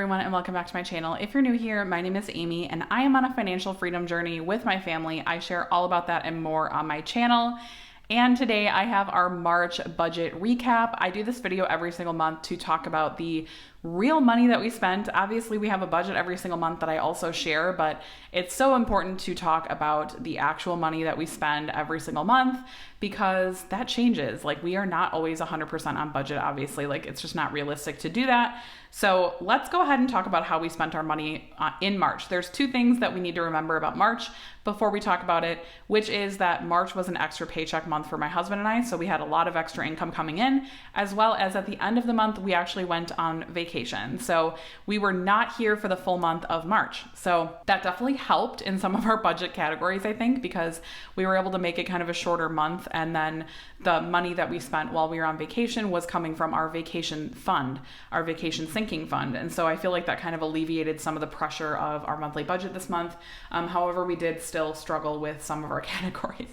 everyone, and welcome back to my channel. If you're new here, my name is Amy and I am on a financial freedom journey with my family. I share all about that and more on my channel. And today I have our March budget recap. I do this video every single month to talk about the real money that we spent. Obviously, we have a budget every single month that I also share, but it's so important to talk about the actual money that we spend every single month because that changes. Like, we are not always 100% on budget, obviously. Like, it's just not realistic to do that. So let's go ahead and talk about how we spent our money in March. There's two things that we need to remember about March before we talk about it, which is that March was an extra paycheck month for my husband and I. So we had a lot of extra income coming in, as well as at the end of the month, we actually went on vacation. So we were not here for the full month of March. So that definitely helped in some of our budget categories, I think, because we were able to make it kind of a shorter month. And then the money that we spent while we were on vacation was coming from our vacation fund, our vacation sinking fund. And so I feel like that kind of alleviated some of the pressure of our monthly budget this month. However, we did still struggle with some of our categories.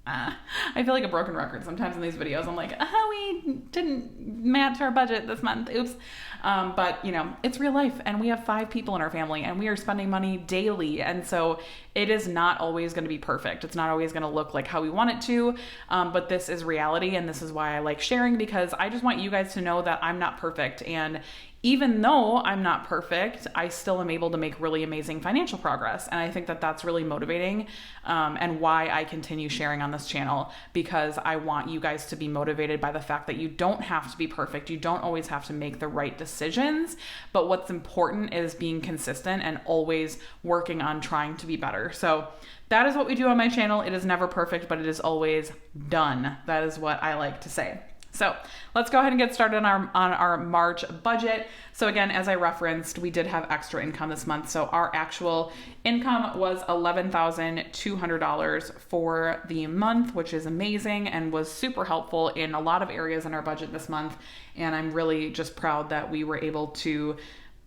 I feel like a broken record sometimes in these videos. I'm like, we didn't match our budget this month. Oops. But you know, it's real life and we have 5 people in our family and we are spending money daily. And so it is not always going to be perfect. It's not always going to look like how we want it to. But this is reality. And this is why I like sharing, because I just want you guys to know that I'm not perfect. And even though I'm not perfect, I still am able to make really amazing financial progress. And I think that that's really motivating, and why I continue sharing on this channel, because I want you guys to be motivated by the fact that you don't have to be perfect. You don't always have to make the right decisions, but what's important is being consistent and always working on trying to be better. So that is what we do on my channel. It is never perfect, but it is always done. That is what I like to say. So let's go ahead and get started on our March budget. So again, as I referenced, we did have extra income this month. So our actual income was $11,200 for the month, which is amazing and was super helpful in a lot of areas in our budget this month. And I'm really just proud that we were able to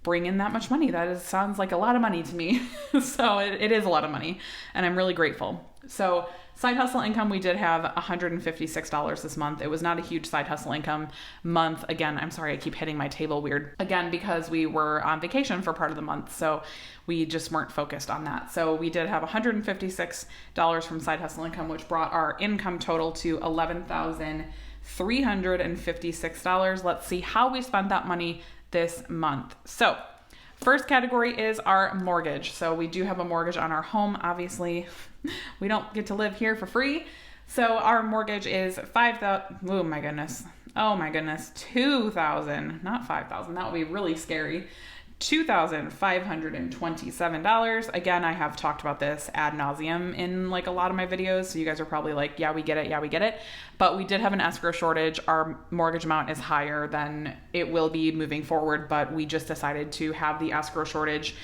bring in that much money. Sounds like a lot of money to me. So it is a lot of money and I'm really grateful. So side hustle income, we did have $156 this month. It was not a huge side hustle income month. Again, I'm sorry, I keep hitting my table weird. Again, because we were on vacation for part of the month. So we just weren't focused on that. So we did have $156 from side hustle income, which brought our income total to $11,356. Let's see how we spent that money this month. So first category is our mortgage. So we do have a mortgage on our home. Obviously, we don't get to live here for free. So our mortgage is $5,000. Oh my goodness. $2,000, not $5,000. That would be really scary. $2,527. Again, I have talked about this ad nauseum in like a lot of my videos. So you guys are probably like, yeah, we get it. Yeah, we get it. But we did have an escrow shortage. Our mortgage amount is higher than it will be moving forward. But we just decided to have the escrow shortage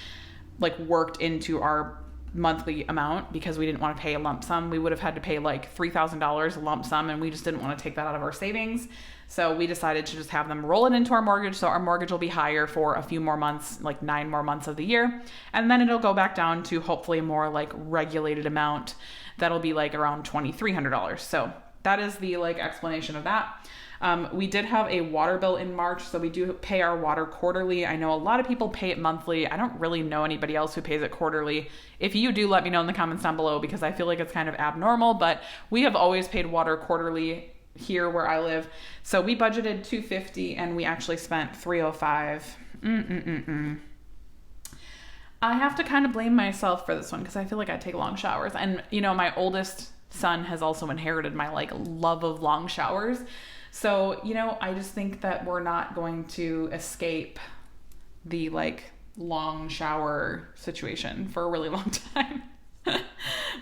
like worked into our monthly amount because we didn't want to pay a lump sum. We would have had to pay like $3,000 a lump sum and we just didn't want to take that out of our savings. So we decided to just have them roll it into our mortgage. So our mortgage will be higher for a few more months, like 9 more months of the year. And then it'll go back down to hopefully a more like regulated amount. That'll be like around $2,300. So that is the like explanation of that. We did have a water bill in March, so we do pay our water quarterly. I know a lot of people pay it monthly. I don't really know anybody else who pays it quarterly. If you do, let me know in the comments down below because I feel like it's kind of abnormal, but we have always paid water quarterly here where I live. So we budgeted $250 and we actually spent $305. I have to kind of blame myself for this one because I feel like I take long showers. And you know, my oldest son has also inherited my like love of long showers. So, you know, I just think that we're not going to escape the like long shower situation for a really long time,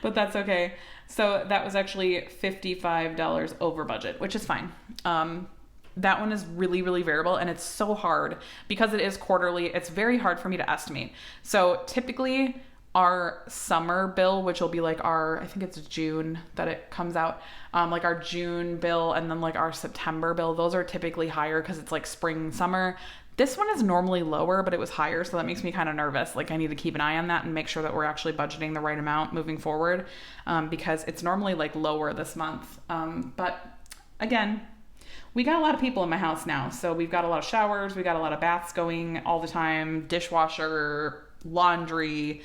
but that's okay. So that was actually $55 over budget, which is fine. That one is really, really variable and it's so hard because it is quarterly. It's very hard for me to estimate. So typically our summer bill, which will be like I think it's June that it comes out, like our June bill and then like our September bill, those are typically higher because it's like spring, summer. This one is normally lower, but it was higher. So that makes me kind of nervous. Like I need to keep an eye on that and make sure that we're actually budgeting the right amount moving forward, because it's normally like lower this month. But again, we got a lot of people in my house now. So we've got a lot of showers, we got a lot of baths going all the time, dishwasher, laundry,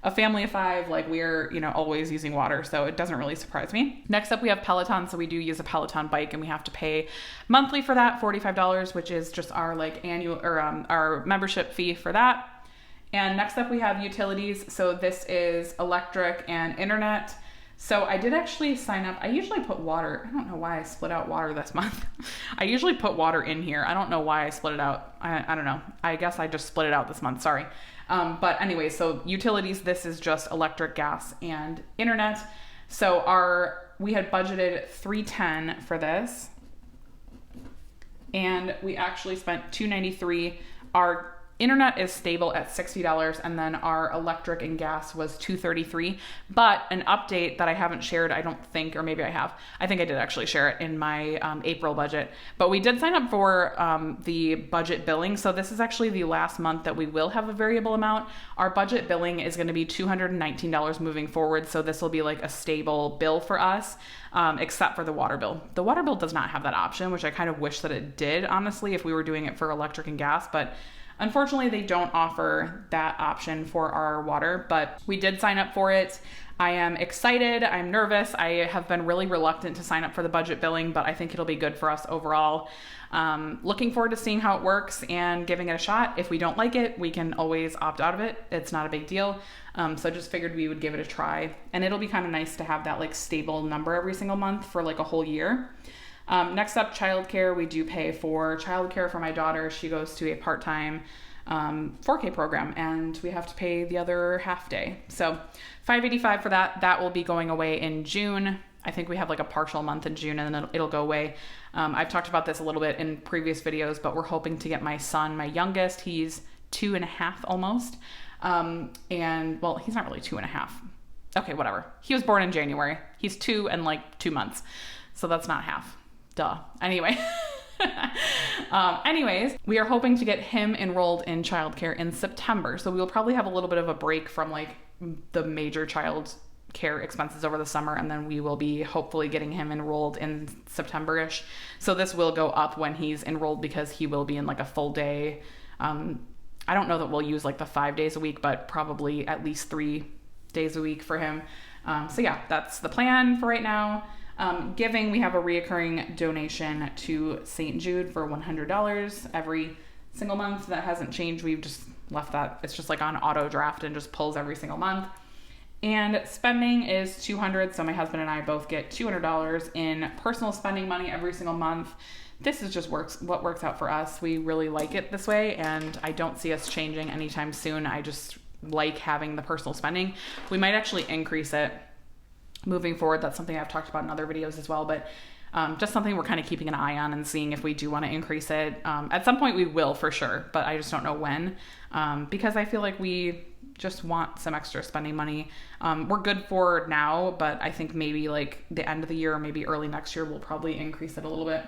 a family of 5, like we're, always using water. So it doesn't really surprise me. Next up, we have Peloton. So we do use a Peloton bike and we have to pay monthly for that, $45, which is just our annual or our membership fee for that. And next up we have utilities. So this is electric and internet. So I did actually sign up. I usually put water. I don't know why I split out water this month. I usually put water in here. I don't know why I split it out. I don't know. I guess I just split it out this month. Sorry. But anyway, so utilities, this is just electric, gas, and internet. So we had budgeted $310 for this, and we actually spent $293. Our internet is stable at $60, and then our electric and gas was $233. But an update that I haven't shared, I don't think, or maybe I have. I think I did actually share it in my April budget. But we did sign up for the budget billing. So this is actually the last month that we will have a variable amount. Our budget billing is going to be $219 moving forward. So this will be like a stable bill for us, except for the water bill. The water bill does not have that option, which I kind of wish that it did, honestly, if we were doing it for electric and gas. But unfortunately, they don't offer that option for our water, but we did sign up for it. I am excited. I'm nervous. I have been really reluctant to sign up for the budget billing, but I think it'll be good for us overall. Looking forward to seeing how it works and giving it a shot. If we don't like it, we can always opt out of it. It's not a big deal. So just figured we would give it a try, and it'll be kind of nice to have that like stable number every single month for like a whole year. Next up, childcare. We do pay for childcare for my daughter. She goes to a part-time 4K program, and we have to pay the other half day. So $585 for that. That will be going away in June. I think we have like a partial month in June, and then it'll go away. I've talked about this a little bit in previous videos, but we're hoping to get my son, my youngest, he's 2.5 almost. And well, he's not really 2.5. Okay, whatever. He was born in January. He's 2 and like 2 months. So that's not half. Duh. Anyway. Anyways, we are hoping to get him enrolled in childcare in September. So we will probably have a little bit of a break from like the major child care expenses over the summer, and then we will be hopefully getting him enrolled in September-ish. So this will go up when he's enrolled because he will be in like a full day. I don't know that we'll use like the 5 days a week, but probably at least 3 days a week for him. So yeah, that's the plan for right now. Giving, we have a reoccurring donation to St. Jude for $100 every single month. That hasn't changed. We've just left that. It's just like on auto draft and just pulls every single month. And spending is $200. So my husband and I both get $200 in personal spending money every single month. This is just what works out for us. We really like it this way, and I don't see us changing anytime soon. I just like having the personal spending. We might actually increase it moving forward. That's something I've talked about in other videos as well, but just something we're kind of keeping an eye on and seeing if we do want to increase it. At some point we will for sure, but I just don't know when, because I feel like we just want some extra spending money. We're good for now, but I think maybe like the end of the year or maybe early next year, we'll probably increase it a little bit.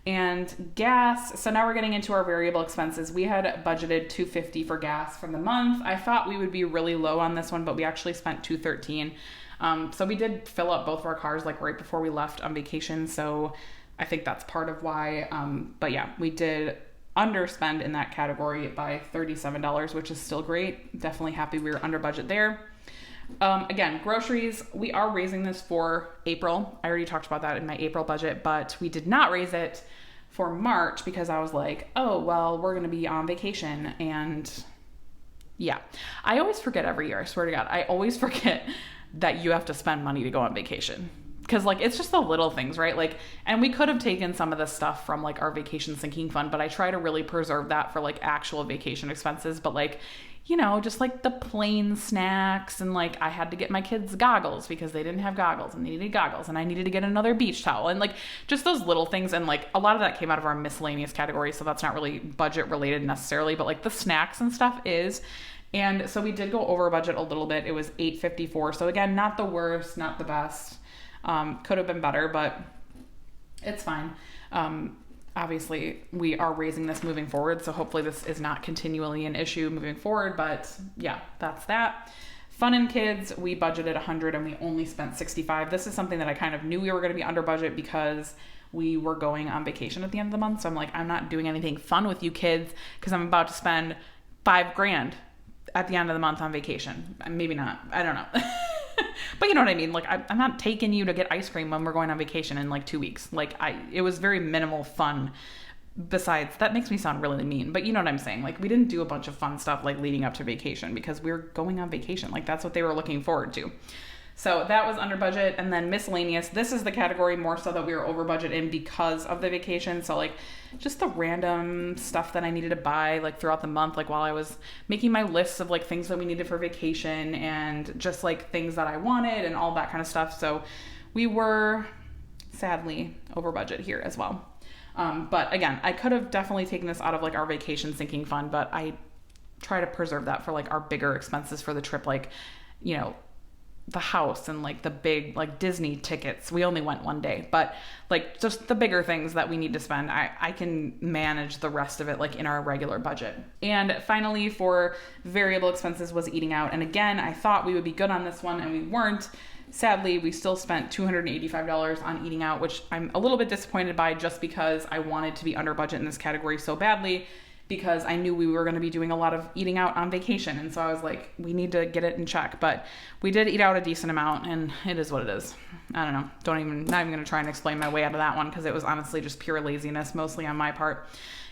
And gas, so now we're getting into our variable expenses. We had budgeted $250 for gas for the month. I thought we would be really low on this one, but we actually spent $213. So we did fill up both of our cars like right before we left on vacation. So I think that's part of why. But yeah, we did underspend in that category by $37, which is still great. Definitely happy we were under budget there. Again, groceries, we are raising this for April. I already talked about that in my April budget, but we did not raise it for March because I was like, oh, well, we're going to be on vacation. And yeah, I always forget every year. I swear to God, I always forget that you have to spend money to go on vacation. Because like, it's just the little things, right? Like, and we could have taken some of this stuff from like our vacation sinking fund, but I try to really preserve that for like actual vacation expenses. But like, you know, just like the plain snacks, and like I had to get my kids goggles because they didn't have goggles and they needed goggles, and I needed to get another beach towel, and like just those little things. And like a lot of that came out of our miscellaneous category. So that's not really budget related necessarily, but like the snacks and stuff is. And so we did go over budget a little bit. It was $854. So again, not the worst, not the best. Could have been better, but it's fine. Obviously we are raising this moving forward. So hopefully this is not continually an issue moving forward, but yeah, that's that. Fun and kids, we budgeted 100 and we only spent 65. This is something that I kind of knew we were going to be under budget because we were going on vacation at the end of the month. So I'm like, I'm not doing anything fun with you kids because I'm about to spend $5,000 at the end of the month on vacation. Maybe not. I don't know. But you know what I mean? Like, I'm not taking you to get ice cream when we're going on vacation in like 2 weeks. Like, it was very minimal fun. Besides, that makes me sound really mean, but you know what I'm saying? Like, we didn't do a bunch of fun stuff like leading up to vacation because we were going on vacation. Like, that's what they were looking forward to. So that was under budget. And then miscellaneous, this is the category more so that we were over budget in because of the vacation. So like just the random stuff that I needed to buy like throughout the month, like while I was making my lists of like things that we needed for vacation and just like things that I wanted and all that kind of stuff. So we were sadly over budget here as well. But again, I could have definitely taken this out of like our vacation sinking fund, but I try to preserve that for like our bigger expenses for the trip, like, you know, the house and like the big like Disney tickets. We only went one day, but like just the bigger things that we need to spend, I can manage the rest of it like in our regular budget. And finally, for variable expenses was eating out. And again, I thought we would be good on this one and we weren't. Sadly, we still spent $285 on eating out, which I'm a little bit disappointed by just because I wanted to be under budget in this category so badly, because I knew we were going to be doing a lot of eating out on vacation. And so I was like, we need to get it in check. But we did eat out a decent amount and it is what it is. I don't know. Not even going to try and explain my way out of that one because it was honestly just pure laziness, mostly on my part.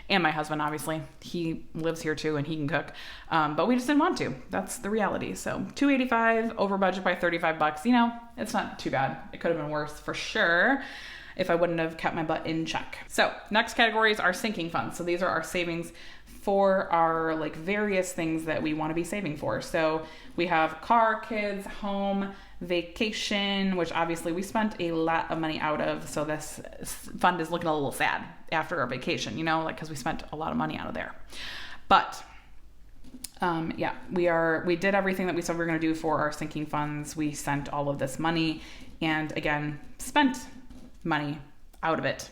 And my husband, obviously, he lives here too and he can cook. But we just didn't want to. That's the reality. So $285 over budget by $35. You know, it's not too bad. It could have been worse for sure if I wouldn't have kept my butt in check. So next categories are sinking funds. So these are our savings for our like various things that we want to be saving for. So we have car, kids, home, vacation, which obviously we spent a lot of money out of. So this fund is looking a little sad after our vacation, you know, like, cause we spent a lot of money out of there. But yeah, we did everything that we said we were going to do for our sinking funds. We sent all of this money and again, spent money out of it.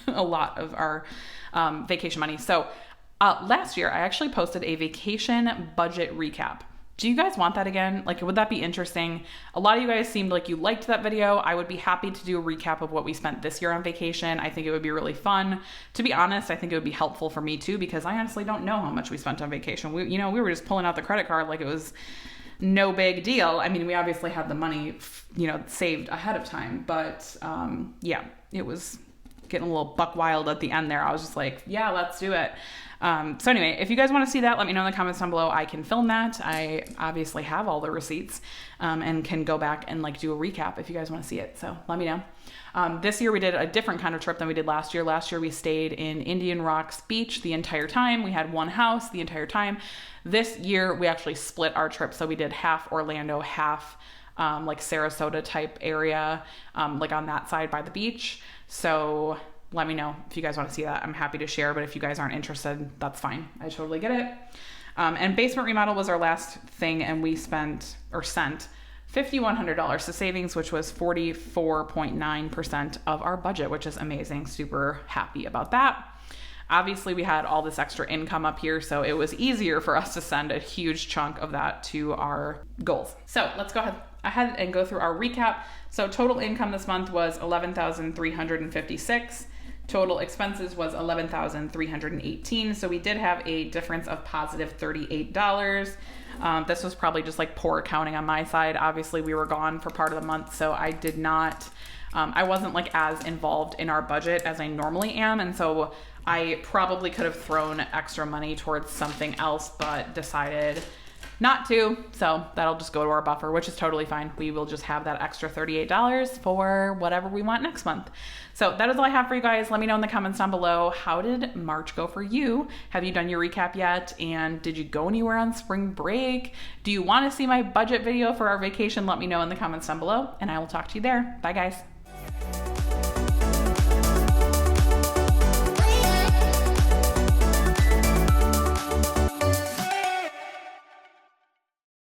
A lot of our vacation money. So last year, I actually posted a vacation budget recap. Do you guys want that again? Like, would that be interesting? A lot of you guys seemed like you liked that video. I would be happy to do a recap of what we spent this year on vacation. I think it would be really fun. To be honest, I think it would be helpful for me too, because I honestly don't know how much we spent on vacation. We were just pulling out the credit card like it was no big deal. I mean, we obviously had the money, saved ahead of time, but yeah, it was getting a little buck wild at the end there. I was just like, yeah, let's do it. So anyway, if you guys want to see that, let me know in the comments down below. I can film that. I obviously have all the receipts, and can go back and like do a recap if you guys want to see it. So let me know. This year we did a different kind of trip than we did last year. Last year we stayed in Indian Rocks Beach the entire time. We had one house the entire time. This year we actually split our trip. So we did half Orlando, half like Sarasota type area, like on that side by the beach. So let me know if you guys want to see that. I'm happy to share, but if you guys aren't interested, that's fine. I totally get it. And basement remodel was our last thing, and we sent $5,100 to savings, which was 44.9% of our budget, which is amazing. Super happy about that. Obviously, we had all this extra income up here, so it was easier for us to send a huge chunk of that to our goals. So let's go ahead and go through our recap. So total income this month was $11,356. Total expenses was $11,318. So we did have a difference of positive $38. This was probably just like poor accounting on my side. Obviously, we were gone for part of the month, so I did not, I wasn't like as involved in our budget as I normally am. And so I probably could have thrown extra money towards something else, but decided not to. So that'll just go to our buffer, which is totally fine. We will just have that extra $38 for whatever we want next month. So that is all I have for you guys. Let me know in the comments down below. How did March go for you? Have you done your recap yet? And did you go anywhere on spring break? Do you want to see my budget video for our vacation? Let me know in the comments down below, and I will talk to you there. Bye guys.